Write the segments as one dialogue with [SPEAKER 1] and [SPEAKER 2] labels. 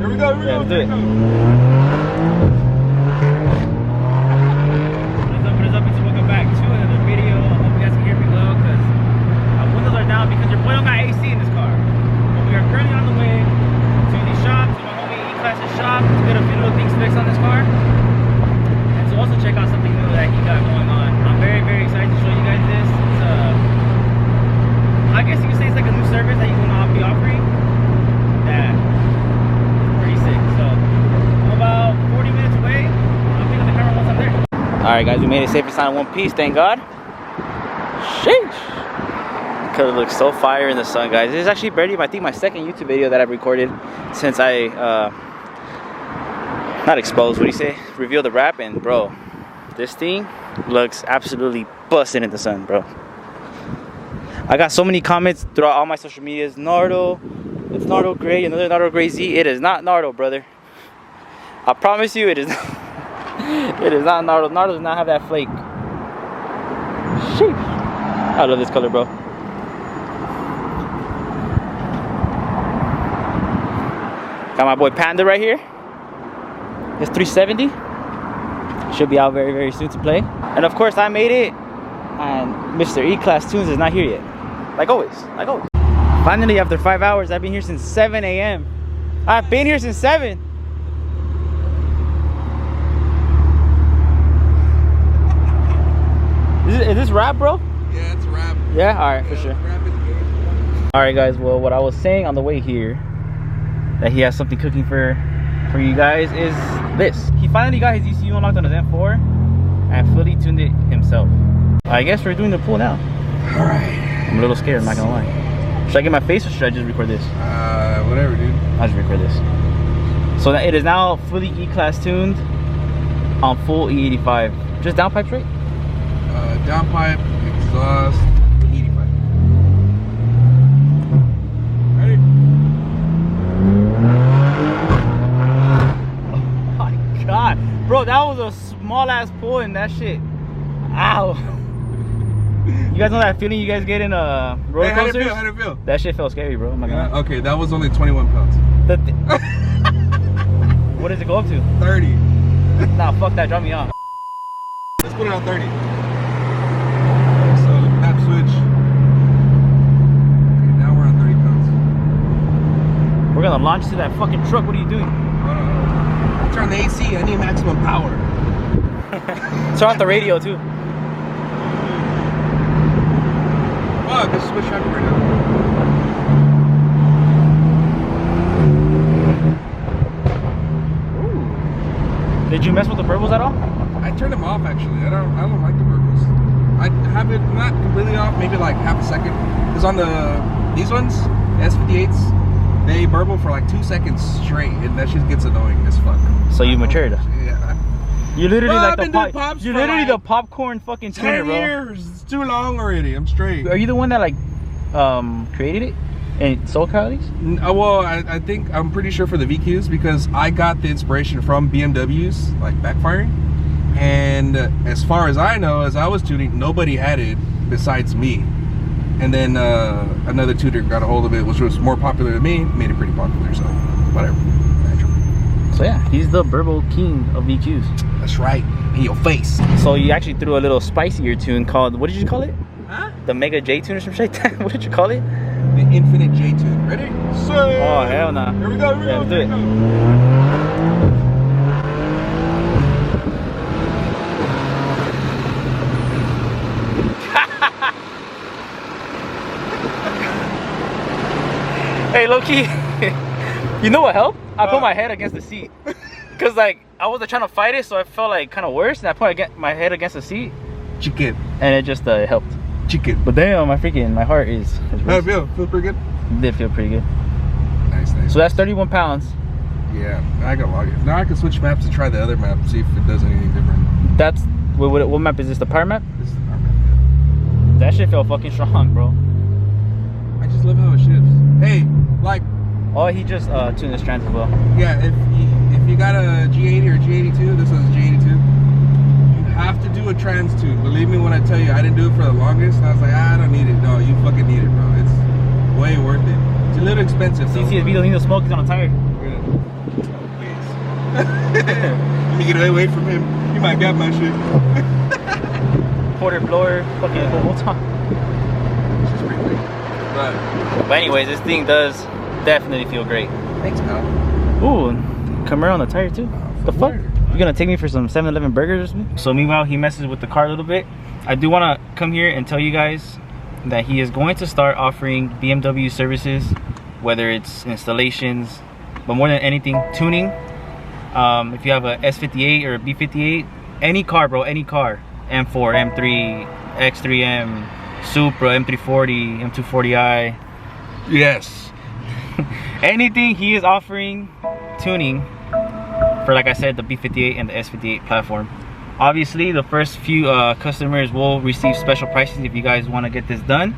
[SPEAKER 1] Here we go, here we go.
[SPEAKER 2] Let's do it. What is up, and welcome back to another video. I hope you guys can hear me well, because our windows are down because your boy don't got AC in this car. But we are currently on the way to the shop, to my homie E-Class's shop, to get a few little things fixed on this car. And to also check out something new that he got going on. I'm very, very excited to show you guys this. It's I guess you could say it's like a new service that he's gonna be offering. That pretty sick. So I'm about 40 minutes away. I'll pick up the camera once I'm there. Alright guys, we made it safe and sound in one piece, thank God. Sheesh. Color looks so fire in the sun, guys. This is actually barely, I think, my second YouTube video that I've recorded since I not exposed, what do you say? Revealed the wrap, and bro, this thing looks absolutely busted in the sun, bro. I got so many comments throughout all my social medias. Nardo, it's Nardo Gray, another Nardo Gray Z. It is not Nardo, brother. I promise you, it is not. It is not Nardo. Nardo does not have that flake. Sheesh. I love this color, bro. Got my boy Panda right here. It's 370. Should be out very, very soon to play. And of course, I made it. And Mr. E-Class Tunes is not here yet. Like always, like always. Finally, after 5 hours, I've been here since 7 a.m. I've been here since 7. Is this rap, bro?
[SPEAKER 1] Yeah, it's a wrap.
[SPEAKER 2] Yeah, all right, for sure.
[SPEAKER 1] Wrap is good.
[SPEAKER 2] All right, guys. Well, what I was saying on the way here, that he has something cooking for you guys, is this. He finally got his ECU unlocked on his M4 and fully tuned it himself. I guess we're doing the pool now.
[SPEAKER 1] All right.
[SPEAKER 2] I'm a little scared, I'm not gonna lie. Should I get my face or should I just record this?
[SPEAKER 1] Whatever, dude.
[SPEAKER 2] I'll just record this. So that it is now fully E-Class tuned on full E85. Just downpipes, right?
[SPEAKER 1] Downpipe, exhaust, 85. Ready?
[SPEAKER 2] Oh my god. Bro, that was a small ass pull in that shit. Ow. You guys know that feeling you guys get in a roller coaster?
[SPEAKER 1] How did it feel?
[SPEAKER 2] That shit felt scary, bro. Oh my god.
[SPEAKER 1] Okay, that was only 21 pounds.
[SPEAKER 2] What does it go up to?
[SPEAKER 1] 30.
[SPEAKER 2] Nah, fuck that. Drop me off.
[SPEAKER 1] Let's put it on 30. So, map switch. Okay, now we're on 30 pounds.
[SPEAKER 2] We're gonna launch to that fucking truck. What are you doing?
[SPEAKER 1] Turn the AC. I need maximum power.
[SPEAKER 2] Turn off the radio, too.
[SPEAKER 1] Fuck, this switch traffic right now.
[SPEAKER 2] Ooh. Did you mess with the burbles at all?
[SPEAKER 1] I turned them off actually. I don't like the burbles. I have it not completely off, maybe like half a second. Because on these ones, S58s, they burble for like 2 seconds straight, and that shit gets annoying as fuck.
[SPEAKER 2] So you matured.
[SPEAKER 1] Yeah.
[SPEAKER 2] You literally like the
[SPEAKER 1] the
[SPEAKER 2] popcorn fucking tuner,
[SPEAKER 1] 10
[SPEAKER 2] bro.
[SPEAKER 1] years. It's too long already. I'm straight.
[SPEAKER 2] Are you the one that like created it in SoCal at least?
[SPEAKER 1] Well, I think I'm pretty sure for the VQs, because I got the inspiration from BMWs like backfiring, and as far as I know, as I was tuning, nobody had it besides me. And then another tutor got a hold of it, which was more popular than me, made it pretty popular. So whatever.
[SPEAKER 2] So yeah, he's the burble king of VQs.
[SPEAKER 1] That's right, in your face.
[SPEAKER 2] So you actually threw a little spicier tune called, what did you call it?
[SPEAKER 1] Huh?
[SPEAKER 2] The Mega J tune or some shit? What did you call it?
[SPEAKER 1] The Infinite J tune. Ready?
[SPEAKER 2] Oh hell nah.
[SPEAKER 1] Here we go. Here we go.
[SPEAKER 2] Let's do it. Hey, low-key, you know what helped? I put my head against the seat. Cause like, I wasn't trying to fight it, so I felt like kind of worse, and I put my head against the seat.
[SPEAKER 1] Chicken.
[SPEAKER 2] And it just helped.
[SPEAKER 1] Chicken.
[SPEAKER 2] But damn, my heart is
[SPEAKER 1] How it feel? Feel pretty good?
[SPEAKER 2] It did feel pretty good.
[SPEAKER 1] Nice, nice.
[SPEAKER 2] So that's 31 pounds.
[SPEAKER 1] Yeah, I gotta log it. Now I can switch maps and try the other map, see if it does anything different.
[SPEAKER 2] That's, what map is this, the power map?
[SPEAKER 1] This is the power map, yeah.
[SPEAKER 2] That shit felt fucking strong, bro.
[SPEAKER 1] I just love how it shifts. Hey, like...
[SPEAKER 2] Oh, he just tuned this trans as well.
[SPEAKER 1] Yeah, if you got a G80 or G82, this one's G82, you have to do a trans tune. Believe me when I tell you, I didn't do it for the longest, and I was like, I don't need it. No, you fucking need it, bro. It's way worth it. It's a little expensive, though.
[SPEAKER 2] CCSB don't need no smoke, he's on a tire.
[SPEAKER 1] Let me get away from him. He might grab my shit.
[SPEAKER 2] Quarter blower, fucking whole time. But anyways, this thing does definitely feel great.
[SPEAKER 1] Thanks, pal.
[SPEAKER 2] Ooh, Camaro on the tire too. The fuck? You gonna take me for some 7-Eleven burgers or something? So meanwhile, he messes with the car a little bit. I do want to come here and tell you guys that he is going to start offering BMW services, whether it's installations, but more than anything, tuning. If you have a S58 or a B58, any car, bro, any car, M4, M3, X3M, Supra, M340, M240i,
[SPEAKER 1] yes.
[SPEAKER 2] anything, he is offering tuning for, like I said, the B58 and the S58 platform. Obviously, the first few customers will receive special pricing if you guys want to get this done.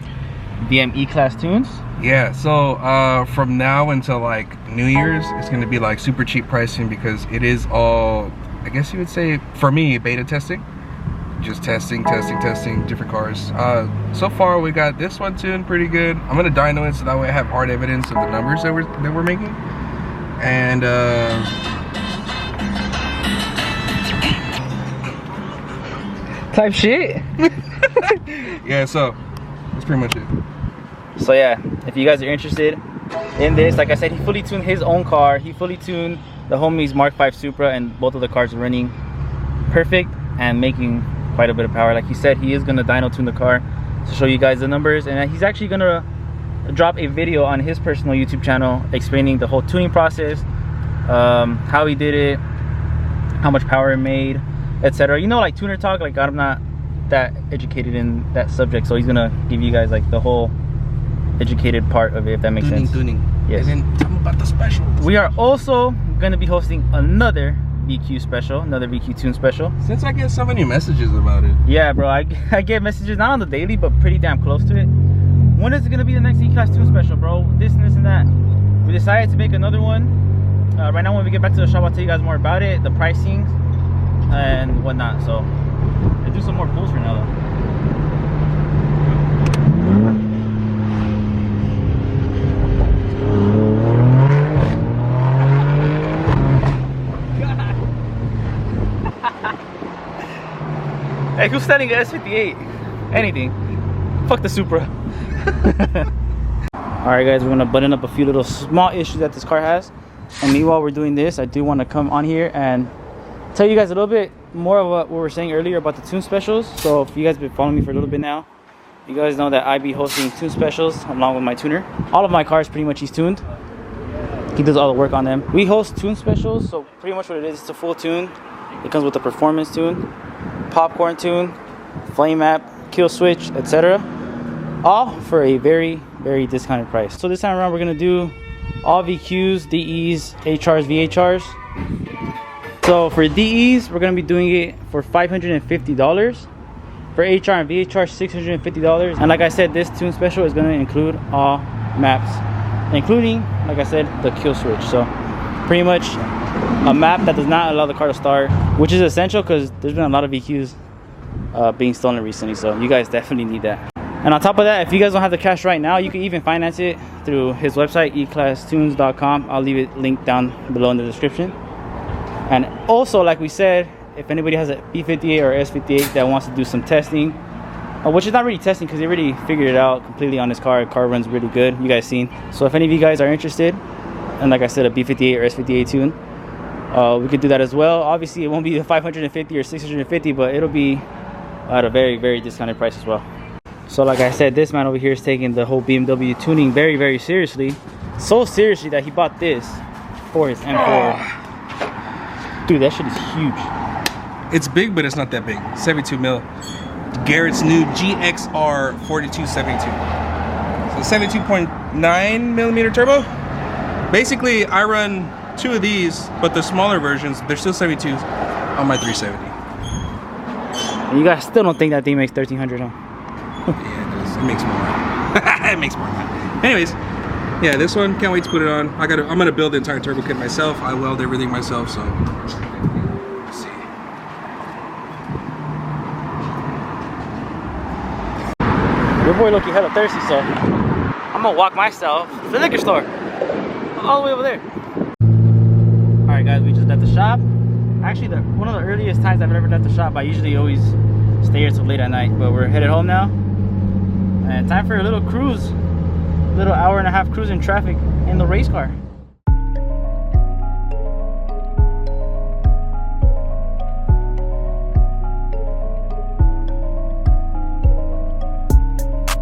[SPEAKER 2] BM E-Class tunes.
[SPEAKER 1] Yeah, so from now until like New Year's, it's going to be like super cheap pricing because it is all, I guess you would say, for me, beta testing. Just testing different cars. So far we got this one tuned pretty good. I'm gonna dyno it so that way I have hard evidence of the numbers that we're making. And
[SPEAKER 2] Type shit.
[SPEAKER 1] yeah, so that's pretty much it.
[SPEAKER 2] So yeah, if you guys are interested in this, like I said, he fully tuned his own car. He fully tuned the homie's Mark V Supra, and both of the cars are running perfect and making quite a bit of power. Like he said, he is gonna dyno tune the car to show you guys the numbers, and he's actually gonna drop a video on his personal YouTube channel explaining the whole tuning process, how he did it, how much power it made, etc. You know, like tuner talk. Like I'm not that educated in that subject, so he's gonna give you guys like the whole educated part of it, if that makes sense.
[SPEAKER 1] Tuning.
[SPEAKER 2] Yes.
[SPEAKER 1] And then tell me about the specials.
[SPEAKER 2] We are also gonna be hosting another VQ special, another VQ tune special.
[SPEAKER 1] Since I get so many messages about it.
[SPEAKER 2] Yeah, bro, I get messages not on the daily, but pretty damn close to it. When is it gonna be the next E-Class tune special, bro? This and this and that. We decided to make another one. Right now, when we get back to the shop, I'll tell you guys more about it, the pricing and whatnot. So let's do some more pulls for now, though. Hey, who's standing at S58? Anything. Fuck the Supra. Alright guys, we're gonna button up a few little small issues that this car has. And meanwhile we're doing this, I do want to come on here and tell you guys a little bit more of what we were saying earlier about the tune specials. So if you guys have been following me for a little bit now, you guys know that I be hosting tune specials along with my tuner. All of my cars pretty much he's tuned. He does all the work on them. We host tune specials, so pretty much what it is, it's a full tune. It comes with a performance tune, popcorn tune, flame map, kill switch, etc. All for a very, very discounted price. So this time around we're gonna do all VQs, DEs, HRs, VHRs. So for DEs, we're gonna be doing it for $550. For HR and VHR, $650. And like I said, this tune special is gonna include all maps, including, like I said, the kill switch. So pretty much a map that does not allow the car to start, which is essential because there's been a lot of VQs being stolen recently, so you guys definitely need that. And on top of that, if you guys don't have the cash right now, you can even finance it through his website, eclasstunes.com. I'll leave it linked down below in the description. And also, like we said, if anybody has a B58 or S58 that wants to do some testing, which is not really testing because they already figured it out completely on his car. The car runs really good, you guys seen. So if any of you guys are interested, and like I said, a B58 or S58 tune, we could do that as well. Obviously it won't be the 550 or 650, but it'll be at a very, very discounted price as well. So like I said, this man over here is taking the whole BMW tuning very, very seriously. So seriously that he bought this for his M4. Dude, that shit is huge.
[SPEAKER 1] It's big, but it's not that big. 72 mil. Garrett's new GXR 4272. So 72.9 millimeter turbo. Basically, I run two of these, but the smaller versions, they're still 72s on my 370.
[SPEAKER 2] And you guys still don't think that thing makes 1300, huh?
[SPEAKER 1] Yeah, it makes more. It makes more. Anyways, yeah, this one, can't wait to put it on. I'm gonna build the entire turbo kit myself. I weld everything myself, so let's see.
[SPEAKER 2] Your boy looking hella thirsty, so I'm gonna walk myself to the liquor store all the way over there. All right, guys, we just left the shop. Actually, one of the earliest times I've ever left the shop. I usually always stay here till late at night, but we're headed home now. And time for a little cruise. Little hour and a half cruise in traffic in the race car.